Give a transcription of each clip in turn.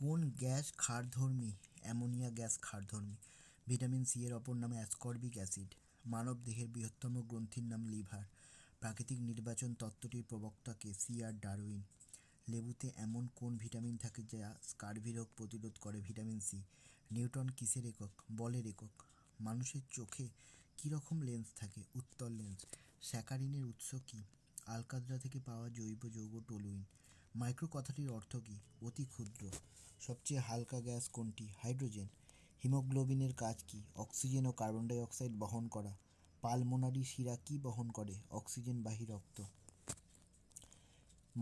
কোন গ্যাস ক্ষারধর্মী? Ammonia gas ক্ষারধর্মী। ভিটামিন সি এর অপর নাম অ্যাসকর্বিক অ্যাসিড। মানব দেহের বৃহত্তম গ্রন্থির নাম লিভার। প্রাকৃতিক নির্বাচন তত্ত্বটির প্রবক্তা কে? সি.আর. ডারউইন। লেবুতে এমন কোন ভিটামিন থাকে যা স্কারভি রোগ প্রতিরোধ করে? Vitamin C. নিউটন কিসের একক? বলের একক। মানুষের চোখে কী রকম লেন্স থাকে? উত্তল লেন্স। স্যাকারিনের উৎস কী? আলকাতরা থেকে পাওয়া জৈব যৌগ টলুইন। মাইক্রো কথাটির অর্থ কী? অতি ক্ষুদ্র। সবচেয়ে হালকা গ্যাস কোনটি? হাইড্রোজেন। হিমোগ্লোবিনের কাজ কী? অক্সিজেন ও কার্বন ডাই অক্সাইড বহন করা। পালমোনারি শিরা কী বহন করে? অক্সিজেনবাহী রক্ত।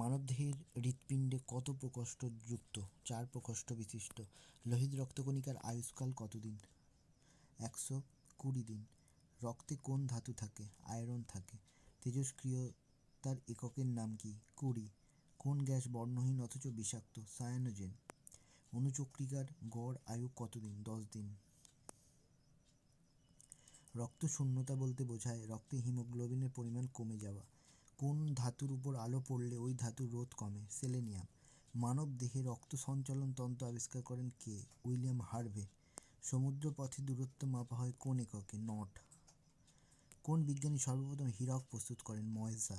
মানবদেহের হৃৎপিণ্ডে কত প্রকোষ্ঠ যুক্ত? 4 প্রকোষ্ঠ বিশিষ্ট। লোহিত রক্তকণিকার আয়ুষ্কাল কতদিন? 120 দিন। রক্তে কোন ধাতু থাকে? আয়রন থাকে। তেজস্ক্রিয়তার এককের নাম কি? কুড়ি। কোন গ্যাস বর্ণহীন অথচ বিষাক্ত? সায়ানোজেন। অণুচক্রিকার গড় আয়ু কতদিন? 10 দিন। রক্ত শূন্যতা বলতে বোঝায় রক্তে হিমোগ্লোবিনের পরিমাণ কমে যাওয়া। কোন ধাতুর উপর আলো পড়লে ওই ধাতুর রোধ কমে? সেলেনিয়াম। মানব দেহে রক্ত সঞ্চালন তন্ত্র আবিষ্কার করেন কে? William Harvey. সমুদ্র পথে দূরত্ব মাপা হয় কোন এককে? নট। কোন বিজ্ঞানী সর্বপ্রথম হীরক প্রস্তুত করেন? ময়সা।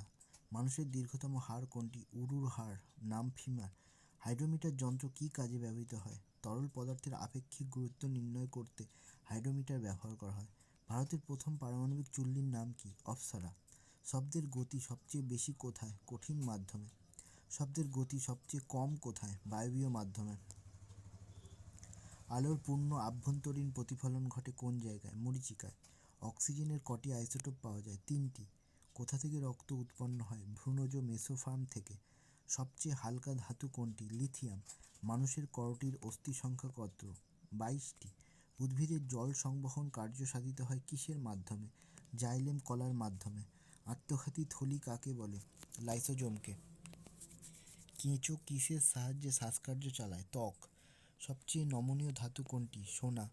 মানুষের দীর্ঘতম হাড় কোনটি? উরুর হাড়, নাম ফিমার। হাইড্রোমিটার যন্ত্র কী কাজে ব্যবহৃত হয়? তরল পদার্থের আপেক্ষিক গুরুত্ব নির্ণয় করতে হাইড্রোমিটার ব্যবহার করা হয়। ভারতের প্রথম পারমাণবিক চুল্লির নাম কি? অপ্সরা। শব্দের গতি সবচেয়ে বেশি কোথায়? কঠিন মাধ্যমে। শব্দের গতি সবচেয়ে কম কোথায়? বায়বীয় মাধ্যমে। আলোর পূর্ণ আভ্যন্তরীণ প্রতিফলন ঘটে কোন জায়গায়? মরীচিকায়। অক্সিজেনের কটি আইসোটোপ পাওয়া যায়? 3টি। কোথা থেকে রক্ত উৎপন্ন হয়? ভ্রূণজ মেসোফার্ম থেকে। সবচেয়ে হালকা ধাতু কোনটি? লিথিয়াম। মানুষের করটির অস্থি সংখ্যা কত? 22টি। উদ্ভিদের জল সংবহন কার্য সাধিত হয় কিসের মাধ্যমে? জাইলেম কলার মাধ্যমে। আত্মঘাতী থলি কাকে বলে? লাইসোজোমকে। কেঁচো কিসের সাহায্যে শ্বাসকার্য চালায়? ত্বক। সবচেয়ে নমনীয় ধাতু কোনটি? সোনা।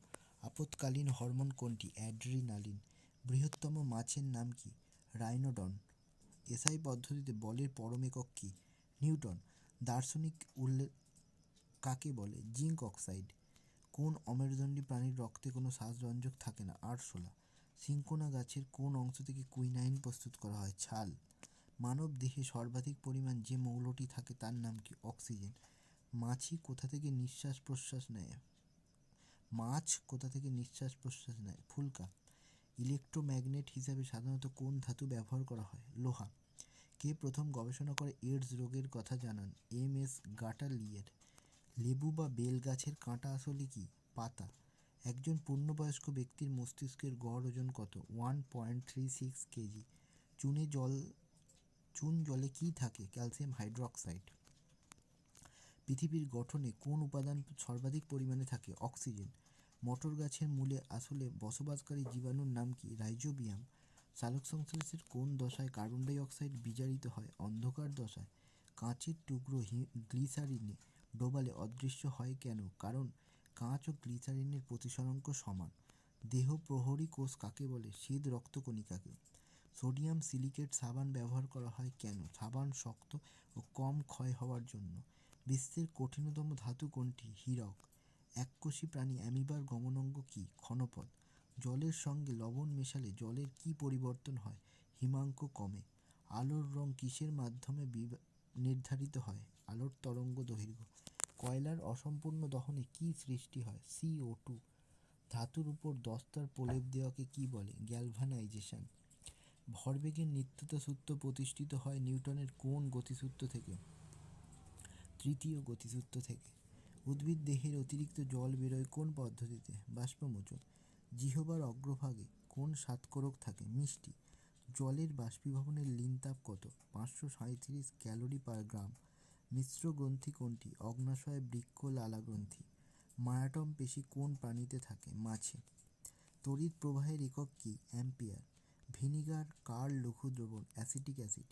আপৎকালীন হরমোন কোনটি? অ্যাড্রিনালিন। বৃহত্তম মাছের নাম কি? রাইনোডন। এসআই পদ্ধতিতে বলের পরম একক কী? নিউটন। দার্শনিক উল্লেখ কাকে বলে? Zinc oxide. কোন অমেরুদণ্ডী প্রাণীর রক্তে কোনো শ্বাসরঞ্জক থাকে না? আরশোলা। সিনকোনা গাছের কোন অংশ থেকে কুইনাইন প্রস্তুত করা হয়? ছাল। মানব দেহে সর্বাধিক পরিমাণ যে মৌলটি থাকে তার নাম কি? অক্সিজেন। মাছি কোথা থেকে নিঃশ্বাস প্রশ্বাস নেয়? মাছ কোথা থেকে নিঃশ্বাস প্রশ্বাস নেয়? ফুলকা। ইলেকট্রোম্যাগনেট হিসাবে সাধারণত কোন ধাতু ব্যবহার করা হয়? লোহা। কে প্রথম গবেষণা করে এইডস রোগের কথা জানান? এম.এস. গাটালিয়ের। লেবু বা বেল গাছের কাঁটা আসলে কি? পাতা। একজন পূর্ণবয়স্ক ব্যক্তির মস্তিষ্কের গড় ওজন কত? 1.36 কেজি। চুন জলে কি থাকে? Calcium hydroxide. পৃথিবীর গঠনে কোন উপাদান সর্বাধিক পরিমাণে থাকে? অক্সিজেন। মটর গাছের মূলে আসলে বসবাসকারী জীবাণুর নাম কি? রাইজোবিয়াম। সালোকসংশ্লেষের কোন দশায় কার্বন ডাই অক্সাইড বিজারিত হয়? অন্ধকার দশায়। কাঁচের টুকরো গ্লিসারিনে ডোবালে অদৃশ্য হয় কেন? কারণ কাঁচ ও গ্লিসারিনের প্রতিসরাঙ্ক সমান। দেহ প্রহরী কোষ কাকে বলে? শ্বেত রক্তকণিকাকে। সোডিয়াম সিলিকেট সাবান ব্যবহার করা হয় কেন? সাবান শক্ত ও কম ক্ষয় হওয়ার জন্য। বিশ্বের কঠিনতম ধাতু কোনটি? হীরক। এককোষী প্রাণী অ্যামিবার গমনাঙ্গ কি? ক্ষণপথ। জলের সঙ্গে লবণ মেশালে জলের কি পরিবর্তন হয়? হিমাঙ্ক কমে। আলোর রং কিসের মাধ্যমে নির্ধারিত হয়? আলোর তরঙ্গ দৈর্ঘ্য। কয়লার অসম্পূর্ণ দহনে কি সৃষ্টি হয়? CO2। ধাতুর উপর দস্তার প্রলেপ দেওয়াকে কি বলে? গ্যালভানাইজেশন। ভরবেগের নিত্যতা সূত্র প্রতিষ্ঠিত হয় নিউটনের কোন গতিসূত্র থেকে? তৃতীয় গতিসূত্র থেকে। উদ্ভিদ দেহের অতিরিক্ত জল বেরোয় কোন পদ্ধতিতে? বাষ্পমোচন। জিহ্বার অগ্রভাগে কোন স্বাদকোরক থাকে? মিষ্টি। জলের বাষ্পীভবনের লীন তাপ কত? 537 ক্যালোরি পার গ্রাম। মিশ্র গ্রন্থি কোনটি? অগ্ন্যাশয় বৃক্ক লালা গ্রন্থি। মায়াটম পেশি কোন প্রাণীতে থাকে? মাছে। তড়িৎ প্রবাহের একক কি? অ্যাম্পিয়ার। ভিনিগার কার লঘু দ্রবণ? Acetic acid.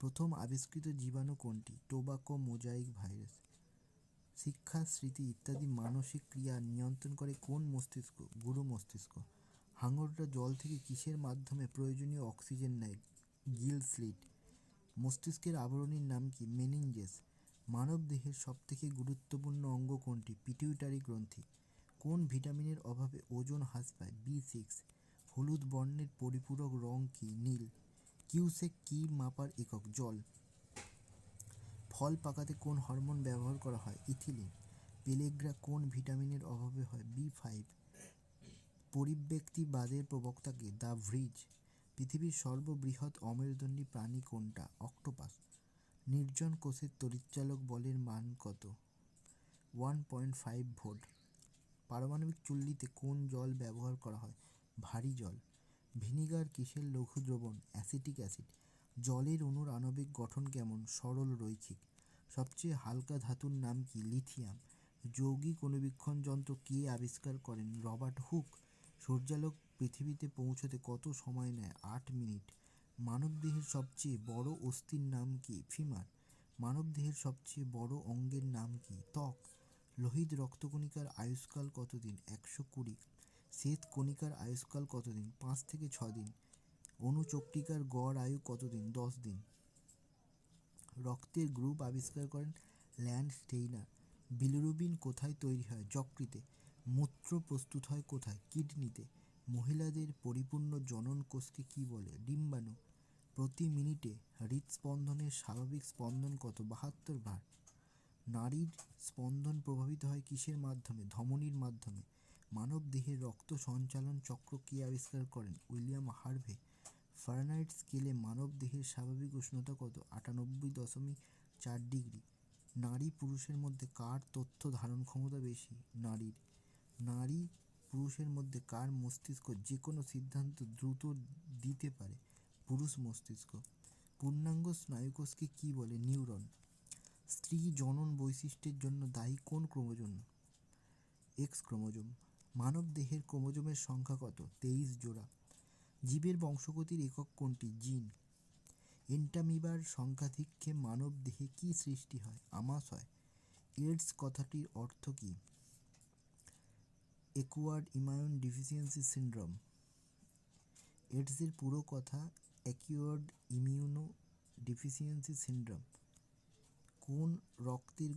প্রথম আবিষ্কৃত জীবাণু কোনটি? Tobacco mosaic virus. শিক্ষা, স্মৃতি ইত্যাদি মানসিক ক্রিয়া নিয়ন্ত্রণ করে কোন মস্তিষ্ক? গুরু মস্তিষ্ক। হাঙরটা জল থেকে কিসের মাধ্যমে প্রয়োজনীয় অক্সিজেন নেয়? গিল স্লিট। মস্তিষ্কের আবরণীর নাম কি? মেনিনজেস। মানবদেহের সবথেকে গুরুত্বপূর্ণ অঙ্গ কোনটি? পিটিউটারি গ্রন্থি। কোন ভিটামিনের অভাবে ওজন হ্রাস পায়? B6। হলুদ বর্ণের পরিপূরক রং কি? নীল। কিউসেক কি মাপার একক? জল। ফল পাকাতে কোন হরমোন ব্যবহার করা হয়? ইথিলিন। পেলেগ্রা কোন ভিটামিনের অভাবে হয়? B5। পরিব্যক্তিবাদের প্রবক্তা কে? The Vries. পৃথিবীর সর্ববৃহৎ অমেরুদণ্ডী প্রাণী কোনটা? অক্টোপাস। নির্জন কোষের তড়িৎচালক বলের মান কত? 1.5 ভোল্ট। পারমাণবিক চুল্লিতে কোন জল ব্যবহার করা হয়? ভারী জল। ভিনিগার কিসের লঘু দ্রবণ? Acetic acid. জলের অণুর আণবিক গঠন কেমন? সরল রৈখিক। সবচেয়ে হালকা ধাতুর নাম কি? লিথিয়াম। যৌগিক অণুবীক্ষণ যন্ত্র কে আবিষ্কার করেন? Robert Hooke. সূর্যালোক পৃথিবীতে পৌঁছতে কত সময় নেয়? 8 মিনিট। মানবদেহের সবচেয়ে বড় অস্থির নাম কি? ফিমার। মানবদেহের সবচেয়ে বড় অঙ্গের নাম কি? ত্বক। লোহিত রক্তকণিকার আয়ুষ্কাল কতদিন? 120। শ্বেত কণিকার আয়ুষ্কাল কতদিন? 5 থেকে 6 দিন। অণুচক্রিকার গড় আয়ু কতদিন? 10 দিন। রক্তের গ্রুপ আবিষ্কার করেন ল্যান্ডস্টেইনার। বিলিরুবিন কোথায় তৈরি হয়? যকৃতে। মূত্র প্রস্তুত হয় কোথায়? কিডনিতে। মহিলাদের পরিপূর্ণ জনন কোষকে কি বলে? ডিম্বাণু। প্রতি মিনিটে হৃদস্পন্দনের স্বাভাবিক স্পন্দন কত? 72 বার। নারীর স্পন্দন প্রভাবিত হয় কিসের মাধ্যমে? ধমনীর মাধ্যমে। মানব দেহের রক্ত সঞ্চালন চক্র কে আবিষ্কার করেন? William Harvey. ফারেনহাইট স্কেলে মানব দেহের স্বাভাবিক উষ্ণতা কত? 98.4 ডিগ্রি। নারী পুরুষের মধ্যে কার তথ্য ধারণ ক্ষমতা বেশি? নারীর। নারী পুরুষের মধ্যে কার মস্তিষ্ক যে কোনো সিদ্ধান্ত দ্রুত দিতে পারে? পুরুষ মস্তিষ্ক। পূর্ণাঙ্গ স্নায়ুকোষকে কি বলে? নিউরন। স্ত্রী জনন বৈশিষ্ট্যের জন্য দায়ী কোন ক্রোমোজোম? X chromosome. মানব দেহের ক্রোমোজোমের সংখ্যা কত? 23 জোড়া। জীবের বংশগতির একক কোনটি? জিন। এন্টামিবার সংখ্যাধিক্যে মানব দেহে কি সৃষ্টি হয়? আমাশয়। এইডস কথাটির অর্থ কী? Acquired immune deficiency syndrome. এইডসের পুরো কথা অ্যাকিউয়ার্ড ইমিউনো ডেফিসিয়েন্সি সিন্ড্রোম। কোন রক্তের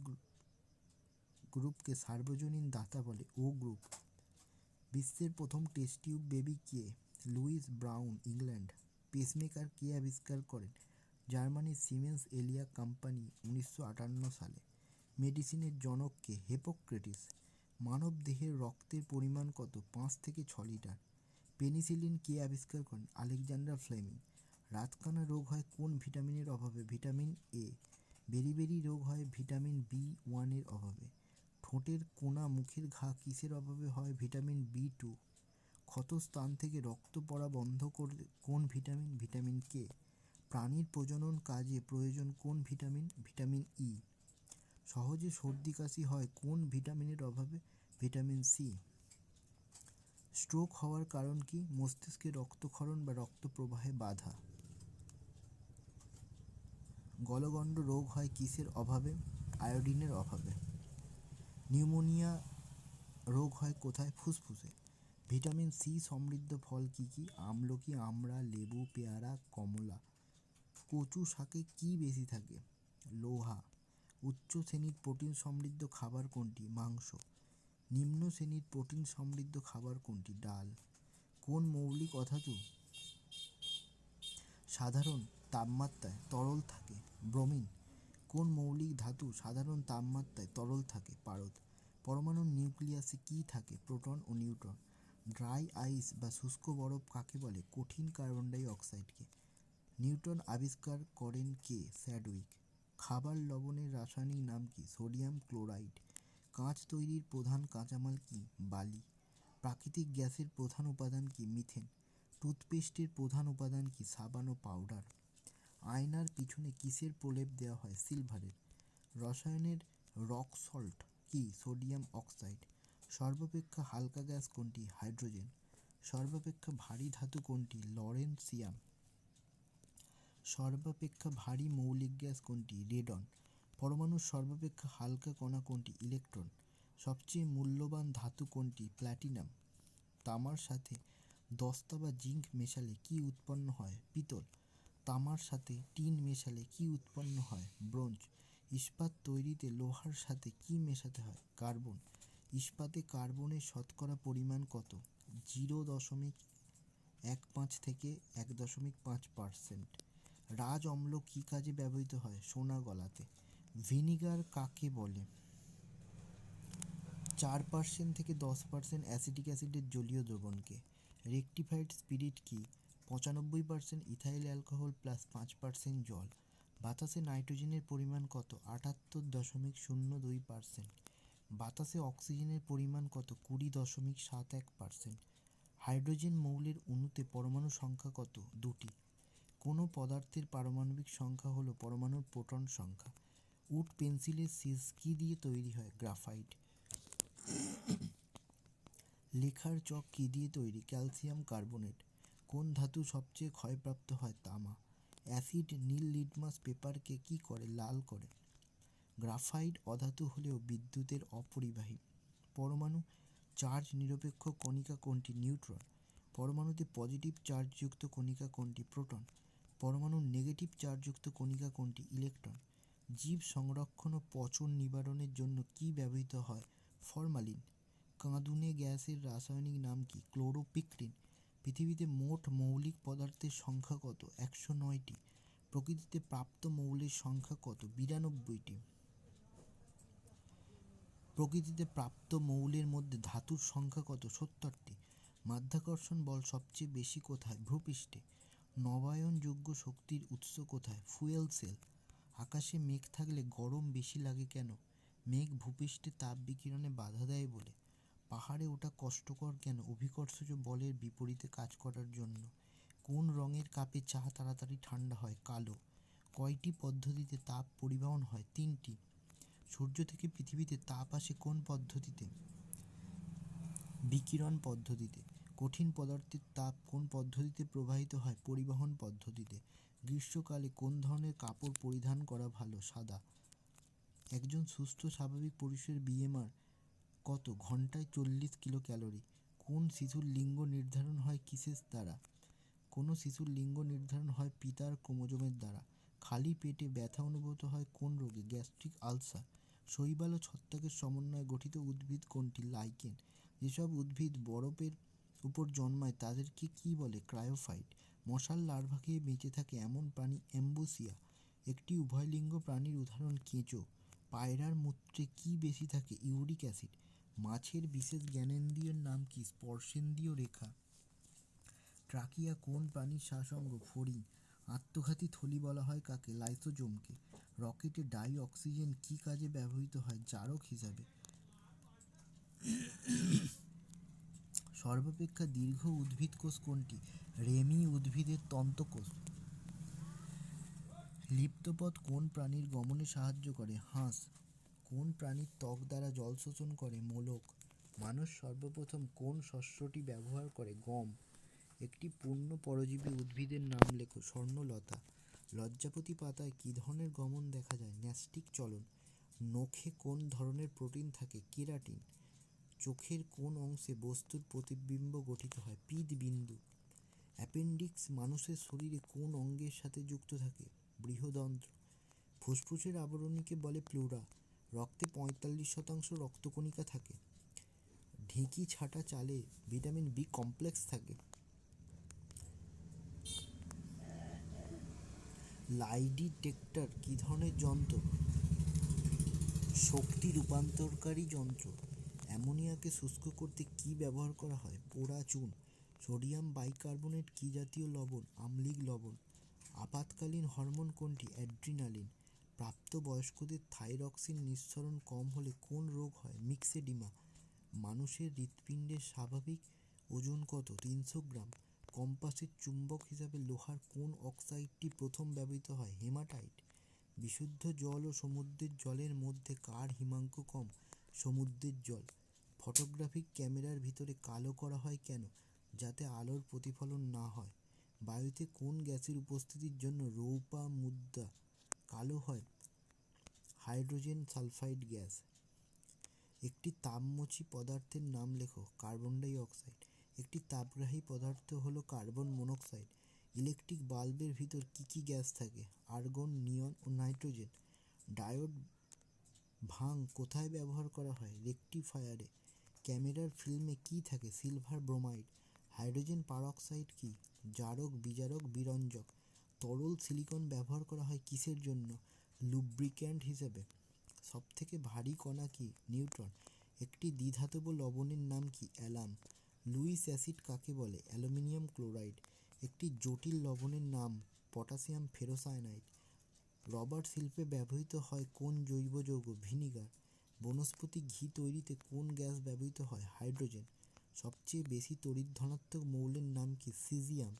গ্রুপকে সার্বজনীন দাতা বলে? O group. বিশ্বের প্রথম টেস্ট টিউব বেবি কে? Louise Brown, England. পেসমেকার কে আবিষ্কার করেন? জার্মানির সিমেন্স এলিয়া কোম্পানি 1958 সালে। মেডিসিনের জনক কে? হিপোক্রেটিস। মানব দেহের রক্তের পরিমাণ কত? 5 থেকে 6 লিটার। পেনিসিলিন কে আবিষ্কার করেন? Alexander Fleming. রাতকানা রোগ হয় কোন ভিটামিনের অভাবে? Vitamin A. বেরিবেরি রোগ হয় ভিটামিন B1 এর অভাবে। ঠোঁটের কোনা মুখের ঘা কিসের অভাবে হয়? Vitamin B2। ক্ষত স্থান থেকে রক্ত পড়া বন্ধ করলে কোন ভিটামিন? Vitamin K. প্রাণীর প্রজনন কাজে প্রয়োজন কোন ভিটামিন? Vitamin E. সহজে সর্দি কাশি হয় কোন ভিটামিনের অভাবে? Vitamin C. স্ট্রোক হওয়ার কারণ কি? মস্তিষ্কে রক্তক্ষরণ বা রক্ত প্রবাহে বাধা। গলগণ্ড রোগ হয় কিসের অভাবে? আয়োডিনের অভাবে। নিউমোনিয়া রোগ হয় কোথায়? ফুসফুসে। ভিটামিন সি সমৃদ্ধ ফল কি কি? আমলকি, আমড়া, লেবু, পেয়ারা, কমলা। কচু শাকে কি বেশি থাকে? লোহা। উচ্চ শ্রেণীর প্রোটিন সমৃদ্ধ খাবার কোনটি? মাংস। নিম্ন শ্রেণীর প্রোটিন সমৃদ্ধ খাবার কোনটি? ডাল। কোন মৌলিক অধাতু সাধারণ তাপমাত্রায় তরল থাকে? ব্রোমিন। কোন মৌলিক ধাতু সাধারণ তাপমাত্রায় তরল থাকে? পারদ। পরমাণুর নিউক্লিয়াসে কি থাকে? প্রোটন ও নিউট্রন। ড্রাই আইস বা শুষ্ক বরফ কাকে বলে? কঠিন কার্বন ডাই অক্সাইডকে। নিউটন আবিষ্কার করেন কে? স্যাডউইক। খাবার লবণের রাসায়নিক নাম কি? Sodium chloride. কাঁচ তৈরির প্রধান কাঁচামাল কি? বালি। প্রাকৃতিক গ্যাসের প্রধান উপাদান কি? মিথেন। টুথপেস্টের প্রধান উপাদান কি? সাবান ও পাউডার। আয়নার পিছনে কিসের প্রলেপ দেওয়া হয়? সিলভারের। রসায়নের রক সল্ট কি? Sodium oxide. সর্বাপেক্ষা হালকা গ্যাস কোনটি? হাইড্রোজেন। সর্বাপেক্ষা ভারী ধাতু কোনটি? লরেনসিয়াম। সর্বাপেক্ষা ভারী মৌলিক গ্যাস কোনটি? রেডন। পরমাণুর সর্বাপেক্ষা হালকা কণা কোনটি? ইলেকট্রন। সবচেয়ে মূল্যবান ধাতু কোনটি? প্ল্যাটিনাম। তামার সাথে দস্তা বা জিঙ্ক মেশালে কি উৎপন্ন হয়? পিতল। তামার সাথে টিন মেশালে কি উৎপন্ন হয়? ব্রোঞ্জ। ইস্পাত তৈরিতে লোহার সাথে কি মেশাতে হয়? কার্বন। ইস্পাতে কার্বনের শতকরা পরিমাণ কত? 0.15 থেকে 1.5%। রাজ অম্ল কি কাজে ব্যবহৃত হয়? সোনা গলাতে। ভিনিগার কাকে বলে? 4% থেকে 10% অ্যাসিটিক অ্যাসিডের জলীয় দ্রবণকে। রেকটিফাইড স্পিরিট কি? 95% ইথাইল অ্যালকোহল প্লাস 5% জল। বাতাসে নাইট্রোজেনের পরিমাণ কত? 78.02%। বাতাসে অক্সিজেনের পরিমাণ কত? 20.71%। হাইড্রোজেন মৌলের অণুতে পরমাণু সংখ্যা কত? 2টি। কোনো পদার্থের পারমাণবিক সংখ্যা হলো পরমাণুর প্রোটন সংখ্যা। উড পেন্সিলের শীষ কি দিয়ে তৈরি হয়? গ্রাফাইট। লেখার চক কি দিয়ে তৈরি? Calcium carbonate. কোন ধাতু সবচেয়ে ক্ষয়প্রাপ্ত হয়? তামা। অ্যাসিড নীল লিটমাস পেপারকে কি করে? লাল করে। গ্রাফাইট অধাতু হলেও বিদ্যুতের অপরিবাহী। পরমাণু চার্জ নিরপেক্ষ কণিকা কোনটি? নিউট্রন। পরমাণুতে পজিটিভ চার্জযুক্ত কণিকা কোনটি? প্রোটন। পরমাণুর নেগেটিভ চার্জযুক্ত কণিকা কোনটি? ইলেকট্রন। জীব সংরক্ষণ ও পচন নিবারণের জন্য কি ব্যবহৃত হয়? ফরমালিন। কাঁদুনে গ্যাসের রাসায়নিক নাম কি? ক্লোরোপিক্রিন। পৃথিবীতে মোট মৌলিক পদার্থের সংখ্যা কত? 109টি। প্রকৃতিতে প্রাপ্ত মৌলের সংখ্যা কত? 92টি। প্রকৃতিতে প্রাপ্ত মৌলের মধ্যে ধাতুর সংখ্যা কত? 70টি। মাধ্যাকর্ষণ বল সবচেয়ে বেশি কোথায়? ভূপৃষ্ঠে। নবায়নযোগ্য শক্তির উৎস কোথায়? Fuel cell. আকাশে মেঘ থাকলে গরম বেশি লাগে কেন? মেঘ ভূপৃষ্ঠে তাপ বিকিরণে বাধা দেয় বলে। পাহাড়ে ওঠা কষ্টকর কেন? অভিকর্ষজ বলের বিপরীতে কাজ করার জন্য। কোন রঙের কাপে চা তাড়াতাড়ি ঠান্ডা হয়? কালো। কয়টি পদ্ধতিতে তাপ পরিবহন হয়? 3টি। সূর্য থেকে পৃথিবীতে তাপ আসে কোন পদ্ধতিতে? বিকিরণ পদ্ধতিতে। কঠিন পদার্থের তাপ কোন পদ্ধতিতে প্রবাহিত হয়? পরিবহন পদ্ধতিতে। গ্রীষ্মকালে কোন ধরনের কাপড় পরিধান করা ভালো? সাদা। একজন সুস্থ স্বাভাবিক পুরুষের বিএমআই কত? ঘন্টায় 40 কিলো ক্যালোরি। কোন শিশুর লিঙ্গ নির্ধারণ হয় কিসের দ্বারা? কোনো শিশুর লিঙ্গ নির্ধারণ হয় পিতার ক্রোমোজোমের দ্বারা। খালি পেটে ব্যথা অনুভূত হয় কোন রোগে? Gastric ulcer. শৈবাল ও ছত্রাকের সমন্বয়ে গঠিত উদ্ভিদ কোনটি? লাইকেন। যেসব উদ্ভিদ বরফের উপর জন্মায় তাদেরকে কি বলে? ক্রায়োফাইট। মশার লার্ভা খেয়ে বেঁচে থাকে এমন প্রাণী? অ্যাম্বুসিয়া। একটি উভয়লিঙ্গ প্রাণীর উদাহরণ কেঁচো। পায়রার মূত্রে কি বেশি থাকে? Uric acid. মাছের বিশেষ জ্ঞানেন্দ্রিয়ের নাম কি? স্পর্শেন্দ্রিয় রেখা। ট্রাকিয়া কোন প্রাণীর শ্বাসঅঙ্গ? ফড়িং। আত্মঘাতী থলি বলা হয় কাকে? লাইসোজোমকে। রকেটে ডাই অক্সিজেন কি কাজে ব্যবহৃত হয়? জারক হিসাবে। সর্বাপেক্ষা দীর্ঘ উদ্ভিদ কোষ কোনটি? রেমি উদ্ভিদের তন্ত্রকোষ। লিপ্তপথ কোন প্রাণীর গমনে সাহায্য করে? হাঁস। কোন প্রাণীর ত্বক দ্বারা জল শোষণ করে? মোলক। মানুষ সর্বপ্রথম কোন শস্যটি ব্যবহার করে? গম। একটি পূর্ণ পরজীবী উদ্ভিদের নাম লেখো। স্বর্ণলতা। লজ্জাপতি পাতায় কি ধরনের গমন দেখা যায়? ন্যস্টিক চলন। নখে কোন ধরনের প্রোটিন থাকে? কেরাটিন। চোখের কোন অংশে বস্তুর প্রতিবিম্ব গঠিত হয়? পীতবিন্দু। অ্যাপেন্ডিক্স মানুষের শরীরে কোন অঙ্গের সাথে যুক্ত থাকে? বৃহদন্ত্র। ফুসফুসের আবরণীকে বলে প্লুরা। রক্তে 45% রক্তকণিকা থাকে। ঢেঁকি ছাঁটা চালে ভিটামিন বি কমপ্লেক্স থাকে। লাই ডিটেক্টর কি ধরনের যন্ত্র? শক্তি রূপান্তরকারী যন্ত্র। অ্যামোনিয়াকে শুষ্ক করতে কি ব্যবহার করা হয়? পোড়া চুন। সোডিয়াম বাইকার্বনেট কি জাতীয় লবণ? আম্লিক লবণ। আপাতকালীন হরমোন কোনটি? অ্যাড্রিনালিন। প্রাপ্তবয়স্কদের থাইরক্সিন নিঃসরণ কম হলে কোন রোগ হয়? মিক্সেডিমা। মানুষের হৃৎপিণ্ডের স্বাভাবিক ওজন কত? 300 গ্রাম। কম্পাসের চুম্বক হিসাবে লোহার কোন অক্সাইডটি প্রথম ব্যবহৃত হয়? হেমাটাইট। বিশুদ্ধ জল ও সমুদ্রের জলের মধ্যে কার হিমাঙ্ক কম? সমুদ্রের জল। ফটোগ্রাফিক ক্যামেরার ভিতরে কালো করা হয় কেন? যাতে আলোর প্রতিফলন না হয়। বায়ুতে কোন গ্যাসের উপস্থিতির জন্য রৌপা মুদ্রা কালো হয়? Hydrogen sulphide gas. একটি তাপমোচী পদার্থের নাম লেখো। Carbon die oxide. একটি তাপগ্রাহী পদার্থ হলো কার্বন মনোক্সাইড। ইলেকট্রিক বাল্বের ভিতর কি কি গ্যাস থাকে? আর্গন, নিয়ন ও নাইট্রোজেন। ডায়োড ভাঙ কোথায় ব্যবহার করা হয়? রেকটিফায়ারে। ক্যামেরার ফিল্মে কি থাকে? Silver bromide. হাইড্রোজেন পারঅক্সাইড কি? জারক, বিজারক, বিরঞ্জক। তরল সিলিকন ব্যবহার করা হয় কিসের জন্য? লুব্রিক্যান্ট হিসেবে। সবথেকে ভারী কণা কি? নিউট্রন। একটি দ্বিধাতব লবণের নাম কি? অ্যালাম। লুইস অ্যাসিড কাকে বলে? Aluminium chloride. একটি জটিল লবণের নাম? Potassium ferrocyanide. রবার শিল্পে ব্যবহৃত হয় কোন জৈব যৌগ? ভিনিগার। বনস্পতি ঘি তৈরিতে কোন গ্যাস ব্যবহৃত হয়? হাইড্রোজেন। সবচেয়ে বেশি তড়িৎ ধনাত্মক মৌলের নাম কি? সিজিয়াম।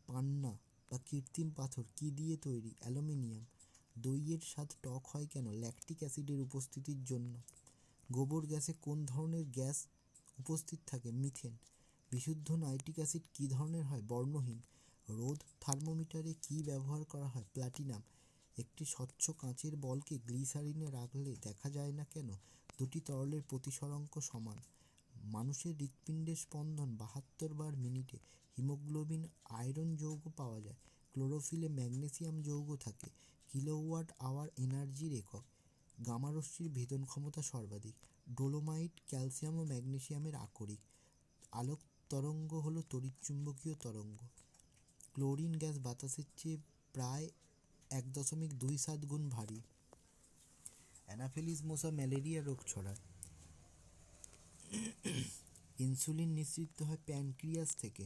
পান্না বা কৃত্রিম পাথর কি দিয়ে তৈরি? অ্যালুমিনিয়াম। দইয়ের স্বাদ টক হয় কেন? ল্যাকটিক অ্যাসিডের উপস্থিতির জন্য। গোবর গ্যাসে কোন ধরনের গ্যাস উপস্থিত থাকে? মিথেন। বিশুদ্ধ নাইট্রিক অ্যাসিড কী ধরনের হয়? বর্ণহীন। রোদ থার্মোমিটারে কি ব্যবহার করা হয়? প্ল্যাটিনাম। একটি স্বচ্ছ কাঁচের বলকে গ্লিসারিনে রাখলে দেখা যায় না কেন? দুটি তরলের প্রতিসরাঙ্ক সমান। মানুষের হৃৎপিণ্ডের স্পন্দন 72 বার মিনিটে। হিমোগ্লোবিন আয়রন যৌগ পাওয়া যায়। ক্লোরোফিলে ম্যাগনেসিয়াম যৌগ থাকে। কিলোওয়াট আওয়ার এনার্জির একক। গামারশ্মির ভেদন ক্ষমতা সর্বাধিক। ডোলোমাইট ক্যালসিয়াম ও ম্যাগনেসিয়ামের আকরিক। আলোক তরঙ্গ হলো তড়িৎচুম্বকীয় তরঙ্গ। ক্লোরিন গ্যাস বাতাসের চেয়ে প্রায় 1.27 গুণ ভারী। অ্যানাফিলিস মশা ম্যালেরিয়া রোগ ছড়ায়। ইনসুলিন নিঃসৃত হয় প্যানক্রিয়াস থেকে।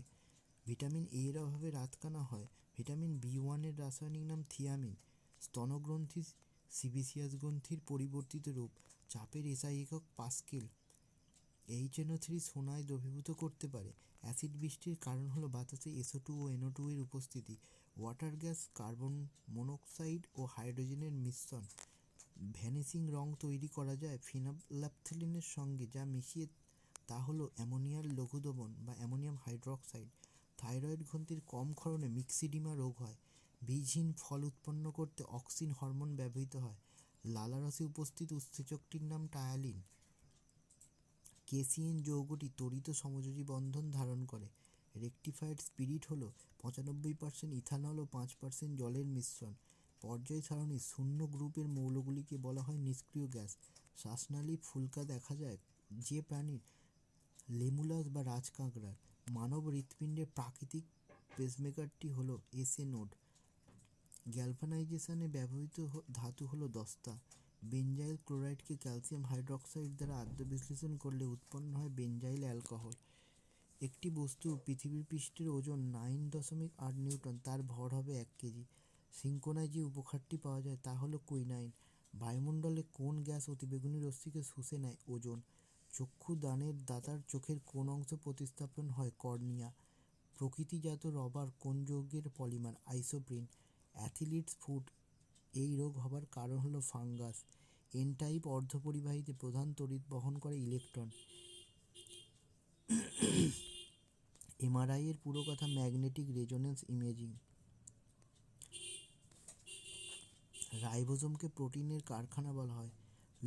ভিটামিন এ এর অভাবে রাতকানা হয়। ভিটামিন বি1 এর রাসায়নিক নাম থিয়ামিন। স্তনগ্রন্থি সিবিসিয়াস গ্রন্থির পরিবর্তিত রূপ। চাপের এসআই একক পাস্কেল। HNO3 সোনায় দ্রবীভূত করতে পারে। অ্যাসিড বৃষ্টির কারণ হলো বাতাসে SO2 ও NO2 এর উপস্থিতি। ওয়াটার গ্যাস কার্বন মনোক্সাইড ও হাইড্রোজেনের মিশ্রণ। ভ্যানিশিং রং তৈরি করা যায় ফিনাল্যাপথলিনের সঙ্গে, যা মিশিয়ে তা হলো অ্যামোনিয়ার লঘু দ্রবণ বা অ্যামোনিয়াম হাইড্রোক্সাইড। থাইরয়েড গ্রন্থির কম ক্ষরণে মিক্সিডিমা রোগ হয়। বীজহীন ফল উৎপন্ন করতে অক্সিন হরমোন ব্যবহৃত হয়। লালারসে উপস্থিত উৎসেচকটির নাম টায়ালিন। কেসিএন যৌগটি তড়িৎ সমযোজী বন্ধন ধারণ করে। রেকটিফায়েড স্পিরিট হলো 95% ইথানল ও 5% জলের মিশ্রণ। পর্যায় সারণী শূন্য গ্রুপের মৌলগুলিকে বলা হয় নিষ্ক্রিয় গ্যাস। শ্বাসনালী ফুলকা দেখা যায় যে প্রাণীর? লেমুলাস বা রাজকাঁকড়ার। মানব হৃৎপিণ্ডের প্রাকৃতিক পেসমেকারটি হলো এসএ নোড। গ্যালভানাইজেশনে ব্যবহৃত ধাতু হলো দস্তা। বেনজাইল ক্লোরাইডকে ক্যালসিয়াম হাইড্রক্সাইড দ্বারা আদ্য বিশ্লেষণ করলে উৎপন্ন হয় বেনজাইল অ্যালকোহল। একটি বস্তু পৃথিবীর পৃষ্ঠের ওজন 9.8 নিউটন, তার ভর হবে 1 কেজি। সিঙ্কোনায় যে উপখারটি পাওয়া যায় তা হলো কুইনাইন। বায়ুমণ্ডলে কোন গ্যাস অতিবেগুনি রশ্মিকে শুষে নেয়? ওজোন। চক্ষু দানের দাতার চোখের কোন অংশ প্রতিস্থাপন হয়? কর্নিয়া। প্রকৃতিজাত রবার কোন যৌগের পলিমার? আইসোপ্রিন। অ্যাথলিটস ফুট এই রোগ হবার কারণ হলো ফাঙ্গাস। এন টাইপ অর্ধপরিবাহীতে প্রধান তড়িৎ বহন করে ইলেকট্রন। এমআরআই এর পুরো কথা ম্যাগনেটিক রেজোনেন্স ইমেজিং। রাইবোজোমকে প্রোটিনের কারখানা বলা হয়।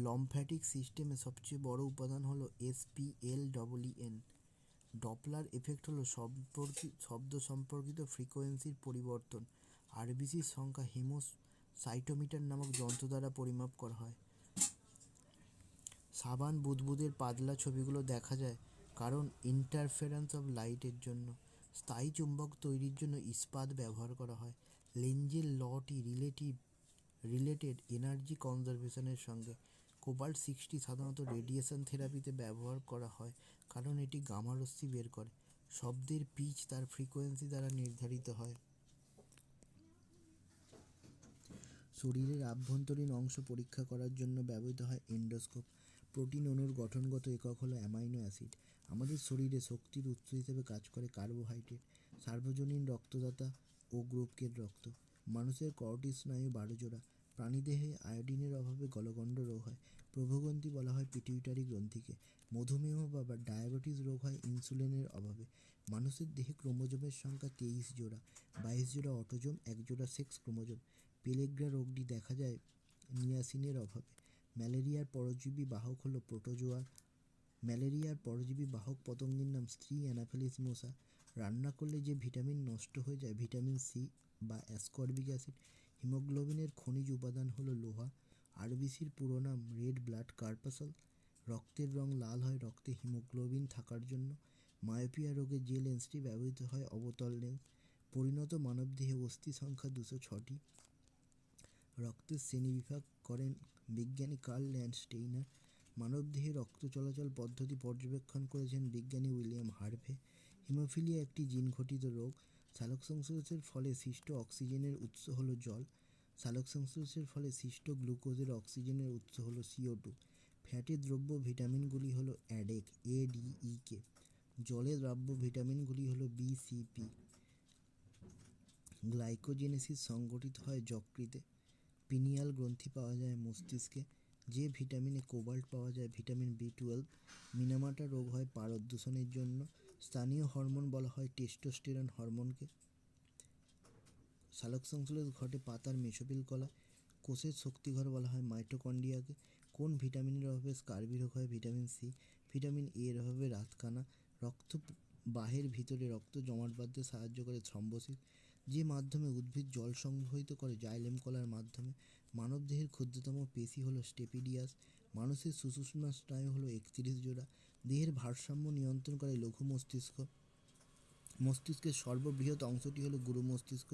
লম্ফ্যাটিক সিস্টেমে সবচেয়ে বড় উপাদান হলো SPLEEN। ডপলার এফেক্ট হলো শব্দ সম্পর্কিত ফ্রিকোয়েন্সির পরিবর্তন। আরবিসির সংখ্যা হেমোসাইটোমিটার নামক যন্ত্র দ্বারা পরিমাপ করা হয়। সাবান বুদবুদের পাতলা ছবিগুলো দেখা যায় কারণ ইন্টারফেরেন্স অফ লাইটের জন্য। স্থায়ী চুম্বক তৈরির জন্য ইস্পাত ব্যবহার করা হয়। লেঞ্জের লটি রিলেটেড এনার্জি কনজারভেশনের সঙ্গে। কোবাল্ট-60 সাধারণত রেডিয়েশন থেরাপিতে ব্যবহার করা হয় কারণ এটি গামা রশ্মি বের করে। শব্দের পিচ তার ফ্রিকোয়েন্সি দ্বারা নির্ধারিত হয়। শরীরের আভ্যন্তরীণ অংশ পরীক্ষা করার জন্য ব্যবহৃত হয় এন্ডোস্কোপ। প্রোটিন অণুর গঠনগত একক হলো অ্যামাইনো অ্যাসিড। আমাদের শরীরে শক্তির উৎস হিসেবে কাজ করে কার্বোহাইড্রেট। সার্বজনীন রক্তদাতা ও গ্রুপকের রক্ত। মানুষের করটিস স্নায়ু 12 জোড়া। প্রাণীদেহে আয়োডিনের অভাবে গলগণ্ড রোগ হয়। প্রভুগ্রন্থি বলা হয় পিটুইটারি গ্রন্থিকে। মধুমেহ বা ডায়াবেটিস রোগ হয় ইনসুলিনের অভাবে। মানুষের দেহে ক্রোমোজোমের সংখ্যা 23 জোড়া। 22 জোড়া অটোজোম, 1 জোড়া সেক্স ক্রোমোজোম। পেলেগ্রা রোগটি দেখা যায় নিয়াসিনের অভাবে। ম্যালেরিয়ার পরজীবী বাহক হলো প্রোটোজোয়া। ম্যালেরিয়ার পরজীবী বাহক পতঙ্গের নাম স্ত্রী অ্যানাফিলিস মশা। রান্না করলে যে ভিটামিন নষ্ট হয়ে যায়? ভিটামিন সি বা অ্যাসকর্বিক অ্যাসিড। হিমোগ্লোবিনের খনিজ উপাদান হলো লোহা। আরবিসির পুরো নাম রেড ব্লাড কর্পাসল। রক্তের রং লাল হয় রক্তে হিমোগ্লোবিন থাকার জন্য। মায়োপিয়া রোগে যে লেন্সটি ব্যবহৃত হয় অবতল লেন্স। পরিণত মানবদেহে অস্থি সংখ্যা 206টি। রক্তের শ্রেণীবিভাগ করেন বিজ্ঞানী কার্ল ল্যান্ডস্টেইনার। মানবদেহে রক্ত চলাচল পদ্ধতি পর্যবেক্ষণ করেছেন বিজ্ঞানী উইলিয়াম হার্ভে। হিমোফিলিয়া একটি জিনঘটিত রোগ। সালোকসংশ্লেষের ফলে সৃষ্ট অক্সিজেনের উৎস হলো জল। সালোকসংশ্লেষের ফলে সৃষ্ট গ্লুকোজের অক্সিজেনের উৎস হলো CO2। ফ্যাটি দ্রব্য ভিটামিনগুলি হলো অ্যাডেক ADEK। জলে দ্রাব্য ভিটামিনগুলি হলো BCP। গ্লাইকোজেনেসিস সংঘটিত হয় যকৃতে। পিনিয়াল গ্রন্থি পাওয়া যায় মস্তিষ্কে। যে ভিটামিনে কোবাল্ট পাওয়া যায় ভিটামিন B12। মিনামাটা রোগ হয় পারদ দূষণের জন্য। স্থানীয় হরমোন বলা হয় টেস্টোস্টেরন হরমোনকে। সালোকসংশ্লেষ ঘটে পাতার মেসোফিল কলা। কোষের শক্তিঘর বলা হয় মাইটোকন্ড্রিয়াকে। কোন ভিটামিনের অভাবে স্কার্বি রোগ হয়? Vitamin C. ভিটামিন এ এর অভাবে রাতকানা। রক্ত বাহের ভিতরে রক্ত জমাট বাঁধতে সাহায্য করে থ্রম্বোসিস। যে মাধ্যমে উদ্ভিদ জল সংবহিত করে জাইলেম কলার মাধ্যমে। মানবদেহের ক্ষুদ্রতম পেশি হলো স্টেপিডিয়াস। মানুষের সুষুম্না স্নায়ু হলো 31 জোড়া। দেহের ভারসাম্য নিয়ন্ত্রণ করে লঘু মস্তিষ্ক। মস্তিষ্কের সর্ববৃহৎ অংশটি হলো গুরু মস্তিষ্ক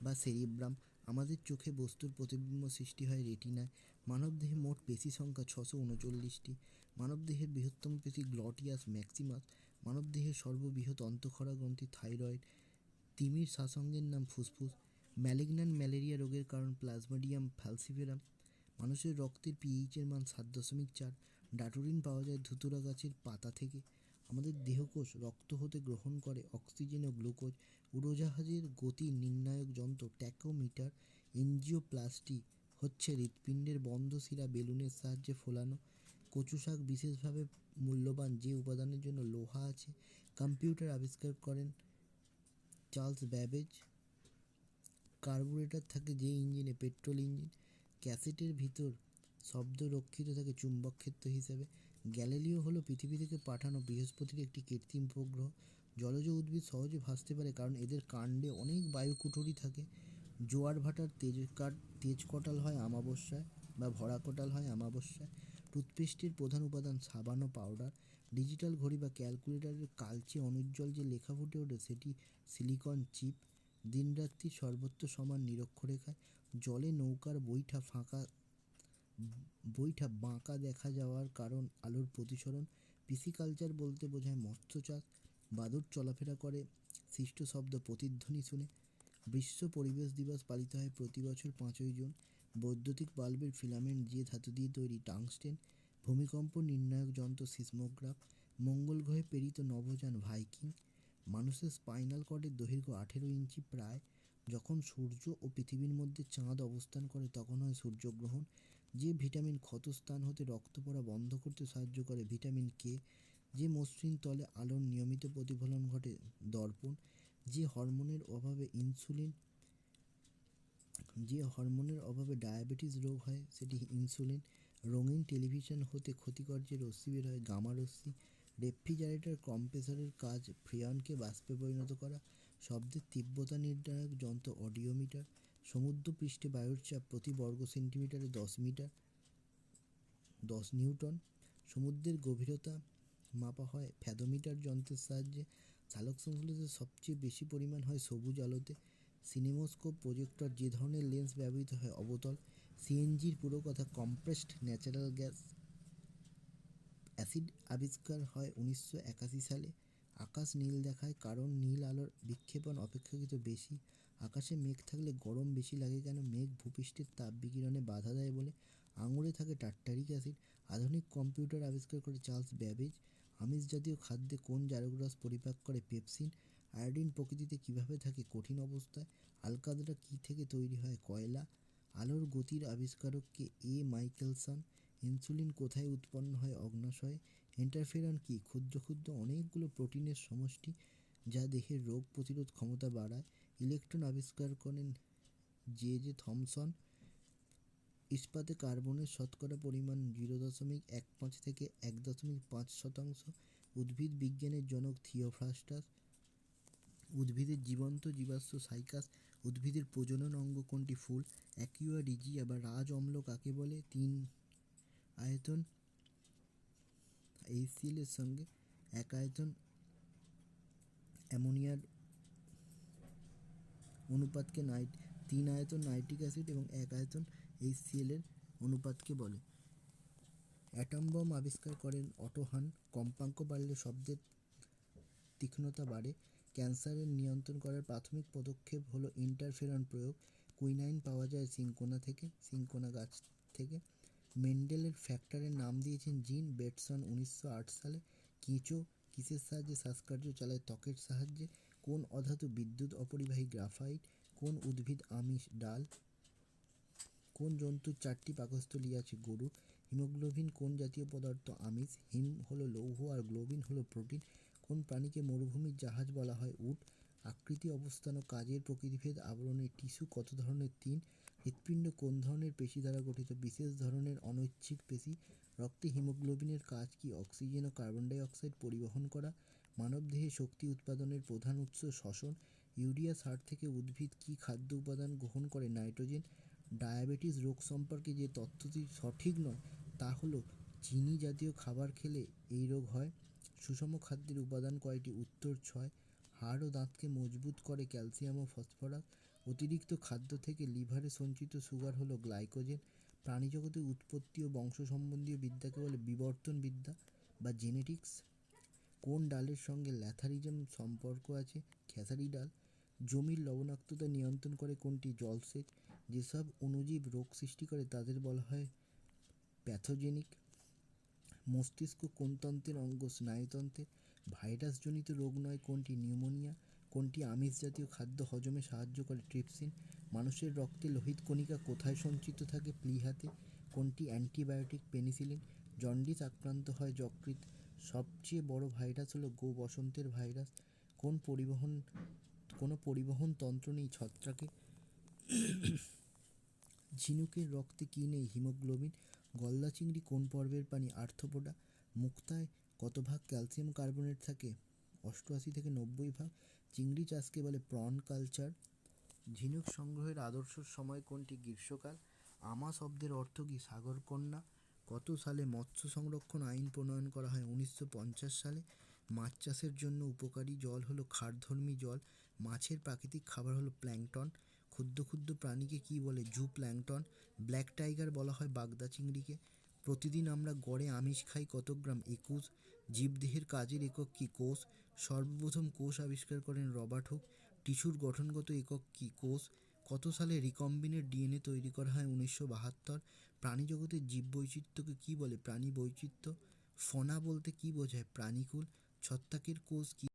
বা সেরিব্রাম। আমাদের চোখে বস্তুর প্রতিবিম্ব সৃষ্টি হয় রেটিনায়। মানবদেহে মোট পেশি সংখ্যা 639টি। মানবদেহের বৃহত্তম পেশি গ্লটিয়াস ম্যাক্সিমাস। মানবদেহের সর্ববৃহৎ অন্তঃক্ষরা গ্রন্থি থাইরয়েড। তিমির শাসঙ্গের নাম ফুসফুস। ম্যালিগন্যান্ট ম্যালেরিয়া রোগের কারণ প্লাজমোডিয়াম ফ্যালসিফেরাম। মানুষের রক্তের পিএইচের মান 7.4। ডাটোরিন পাওয়া যায় ধুতুরা গাছের পাতা থেকে। আমাদের দেহকোষ রক্ত হতে গ্রহণ করে অক্সিজেন ও গ্লুকোজ। উড়োজাহাজের গতি নির্ণায়ক যন্ত্র ট্যাকোমিটার। এনজিওপ্লাস্টি হচ্ছে হৃৎপিণ্ডের বন্ধ শিরা বেলুনের সাহায্যে ফোলানো। কচু শাক বিশেষভাবে মূল্যবান যে উপাদানের জন্য লোহা আছে। কম্পিউটার আবিষ্কার করেন চার্লস ব্যাবেজ। কার্বুরেটর থাকে যে ইঞ্জিনে? Petrol engine. ক্যাসেটের ভিতর শব্দ রক্ষিত থাকে চুম্বক ক্ষেত্র হিসেবে। গ্যালিলিও হলো পৃথিবী থেকে পাঠানো বৃহস্পতির একটি কৃত্রিম উপগ্রহ। জলজ উদ্ভিদ সহজে ভাসতে পারে কারণ এদের কাণ্ডে অনেক বায়ুকুঠুরি থাকে। জোয়ার ভাটার তেজ কটাল হয় অমাবস্যায় বা ভরা কটাল হয় অমাবস্যায়। টুথপেস্টের প্রধান উপাদান সাবান ও পাউডার। ডিজিটাল ঘড়ি বা ক্যালকুলেটরের কালচে অনুজ্জ্বল যে লেখা ফুটে ওঠে সেটি সিলিকন চিপ। দিনরাত্রি সর্বত্র সমান নিরক্ষরেখায়। জলে নৌকার বৈঠা বাঁকা দেখা যাওয়ার কারণ আলোর প্রতিসরণ। পিসিকালচার বলতে বোঝায় মৎস্য চাষ। বাদুড় চলাফেরা করে সৃষ্ট শব্দ প্রতিধ্বনি শুনে। বিশ্ব পরিবেশ দিবস পালিত হয় প্রতি বছর 5ই জুন। বৈদ্যুতিক বাল্বের ফিলামেন্ট যে ধাতু দিয়ে তৈরি? টাংস্টেন। ভূমিকম্প নির্ণায়ক যন্ত্র সিসমোগ্রাফ। মঙ্গল গ্রহে প্রেরিত নভোযান ভাইকিং। মানুষের স্পাইনাল কর্ডের দৈর্ঘ্য 18 ইঞ্চি প্রায়। যখন সূর্য ও পৃথিবীর মধ্যে চাঁদ অবস্থান করে তখন হয় সূর্যগ্রহণ। যে ভিটামিন ক্ষতস্থান হতে রক্ত পড়া বন্ধ করতে সাহায্য করে? Vitamin K. যে মসৃণ তলে আলোর নিয়মিত প্রতিফলন ঘটে? দর্পণ। যে হরমোনের অভাবে ডায়াবেটিস রোগ হয় সেটি ইনসুলিন। রঙিন টেলিভিশন হতে ক্ষতিকর যে রশ্মি বের হয়? গামা রশ্মি। রেফ্রিজারেটর কম্প্রেসরের কাজ ফ্রিয়নকে বাষ্পে পরিণত করা। শব্দের তীব্রতা নির্ণায়ক যন্ত্র অডিওমিটার। সমুদ্রপৃষ্ঠে বায়ুর চাপ প্রতি বর্গ সেন্টিমিটারে 10 নিউটন। সমুদ্রের গভীরতা মাপা হয় ফ্যাথোমিটার যন্ত্রের সাহায্যে। সালোকসংশ্লেষের সবচেয়ে বেশি পরিমাণ হয় সবুজ আলোতে। সিনেমোস্কোপ প্রজেক্টর যে ধরনের লেন্স ব্যবহৃত হয় অবতল। সিএনজির পুরো কথা কম্প্রেসড ন্যাচারাল গ্যাস। অ্যাসিড আবিষ্কার হয় 1981 সালে। আকাশ নীল দেখায় কারণ নীল আলোর বিক্ষেপণ অপেক্ষাকৃত বেশি। আকাশে মেঘ থাকলে গরম বেশি লাগে কেন? মেঘ ভূপৃষ্ঠের তাপ বিকিরণে বাধা দেয় বলে। আঙুরে থাকে টার্টারিক অ্যাসিড। আধুনিক কম্পিউটার আবিষ্কার করে চার্লস ব্যাবেজ। আমিষ জাতীয় খাদ্যে কোন জারক রস পরিপাক করে? পেপসিন। আয়োডিন প্রকৃতিতে কিভাবে থাকে? কঠিন অবস্থায়। আলকাতরা কী থেকে তৈরি হয়? কয়লা। আলোর গতির আবিষ্কারক কে? মাইকেলসন। ইনসুলিন কোথায় উৎপন্ন হয়? অগ্ন্যাশয়ে। ইন্টারফেরন কি? ক্ষুদ্র ক্ষুদ্র অনেকগুলো প্রোটিনের সমষ্টি যা দেহের রোগ প্রতিরোধ ক্ষমতা বাড়ায়। ইলেকট্রন আবিষ্কার করেন জে থমসন। ইস্পাতে কার্বনের শতকরা পরিমাণ 0.15 থেকে 1.5%। উদ্ভিদ বিজ্ঞানের জনক থিওফ্রাস্টাস। উদ্ভিদের জীবন্ত জীবাশ্ম সাইকাস উদ্ভিদের প্রজনন অঙ্গ কোনটি? ফুল। অ্যাকুয়া রিজিয়া বা রাজ অম্ল কাকে বলে? 3 আয়তন HCl এর সঙ্গে 1 আয়তন অ্যামোনিয়ার অনুপাতকে 3 আয়তন নাইট্রিক অ্যাসিড এবং 1 আয়তন HCl এর অনুপাতকে বলে। অ্যাটম বম আবিষ্কার করেন অটো হান। কম্পাঙ্ক বাড়লে শব্দের তীক্ষ্ণতা বাড়ে। ক্যান্সারের নিয়ন্ত্রণ করার প্রাথমিক পদক্ষেপ হলো ইন্টারফেরন প্রয়োগ। কুইনাইন পাওয়া যায় সিনকোনা গাছ থেকে। মেন্ডেলের ফ্যাক্টরের নাম দিয়েছেন জিন। বেটসন 1908 সালে। কেঁচো কিসের সাহায্যে শ্বাসকার্য চালায়? ত্বকের সাহায্যে। কোন অধাতু বিদ্যুৎ অপরিবাহী? গ্রাফাইট। কোন উদ্ভিদ আমিষ? ডাল। কোন জন্তুর 4টি পাকস্থলী আছে? গরু। হিমোগ্লোবিন কোন জাতীয় পদার্থ? আমিষ। হিম হলো লৌহ আর গ্লোবিন হলো প্রোটিন। কোন প্রাণীকে মরুভূমির জাহাজ বলা হয়? উট। আকৃতি, অবস্থান ও কাজের প্রকৃতিভেদ আবরণের টিস্যু কত ধরনের? 3। হৃৎপিণ্ড কোন ধরনের পেশি দ্বারা গঠিত? বিশেষ ধরনের অনৈচ্ছিক পেশি। রক্তে হিমোগ্লোবিনের কাজ কি? অক্সিজেন ও কার্বন ডাই অক্সাইড পরিবহন করা। মানবদেহে শক্তি উৎপাদনের প্রধান উৎস শ্বসন। ইউরিয়া সার থেকে উদ্ভিদ কি খাদ্য উপাদান গ্রহণ করে? নাইট্রোজেন। ডায়াবেটিস রোগ সম্পর্কে যে তথ্যটি সঠিক নয় তা হলো চিনি জাতীয় খাবার খেলে এই রোগ হয়। সুষম খাদ্যের উপাদান কয়টি? উত্তর 6। হাড় ও দাঁতকে মজবুত করে ক্যালসিয়াম ও ফসফরাস। অতিরিক্ত খাদ্য থেকে লিভারে সঞ্চিত সুগার হলো গ্লাইকোজেন। প্রাণীজগতের উৎপত্তি ও বংশ সম্বন্ধীয় বিদ্যাকে বলে বিবর্তন বিদ্যা বা জেনেটিক্স। কোন ডালের সঙ্গে ল্যাথারিজম সম্পর্ক আছে? খেসারি ডাল। জমির লবণাক্ততা নিয়ন্ত্রণ করে কোনটি? জলসেচ। যেসব অণুজীব রোগ সৃষ্টি করে তাদের বলা হয় প্যাথোজেনিক। মস্তিষ্ক কোন তন্ত্রের অঙ্গ? স্নায়ুতন্ত্রের। ভাইরাসজনিত রোগ নয় কোনটি? নিউমোনিয়া। কোনটি আমিষ জাতীয় খাদ্য হজমে সাহায্য করে? ট্রিপসিন। মানুষের রক্তে লোহিত কণিকা কোথায় সঞ্চিত থাকে? প্লীহাতে। কোনটি অ্যান্টিবায়োটিক? পেনিসিলিন। জন্ডিস আক্রান্ত হয় যকৃৎ। সবচেয়ে বড় ভাইরাস হলো বসন্তের ভাইরাস। কোনো পরিবহন তন্ত্র নেই ছত্রাকে। ঝিনুকের রক্তে কি নেই? হিমোগ্লোবিন। গলদা চিংড়ি কোন পর্বের প্রাণী? আর্থ্রোপোডা। মুক্তায় কত ভাগ ক্যালসিয়াম কার্বনেট থাকে? 88 থেকে 90 ভাগ। চিংড়ি চাষকে বলে প্রন কালচার। ঝিনুক সংগ্রহের আদর্শ সময় কোনটি? গ্রীষ্মকাল। আমা শব্দের অর্থ কী? সাগরকন্যা। কত সালে মৎস্য সংরক্ষণ আইন প্রণয়ন করা হয়? 1950 সালে। মাছ চাষের জন্য উপকারী জল হলো ক্ষারধর্মী জল। মাছের প্রাকৃতিক খাবার হলো প্ল্যাঙ্কটন। ক্ষুদ্র ক্ষুদ্র প্রাণীকে কি বলে? জু প্ল্যাঙ্কটন। ব্ল্যাক টাইগার বলা হয় বাগদা চিংড়িকে। প্রতিদিন আমরা গড়ে আমিষ খাই কত গ্রাম? 21। জীবদেহের কাজের একক কি? কোষ। সর্বপ্রথম কোষ আবিষ্কার করেন রবার্ট হুক। টিস্যুর গঠনগত একক কি? কোষ। কত সালে রিকম্বিনেন্ট ডিএনএ তৈরি করা হয়? 1972। প্রাণীজগতের জীববৈচিত্র্যকে কি বলে? প্রাণী বৈচিত্র্য। ফনা বলতে কি বোঝায়? প্রাণীকুল। ছত্রাকের কোষ কি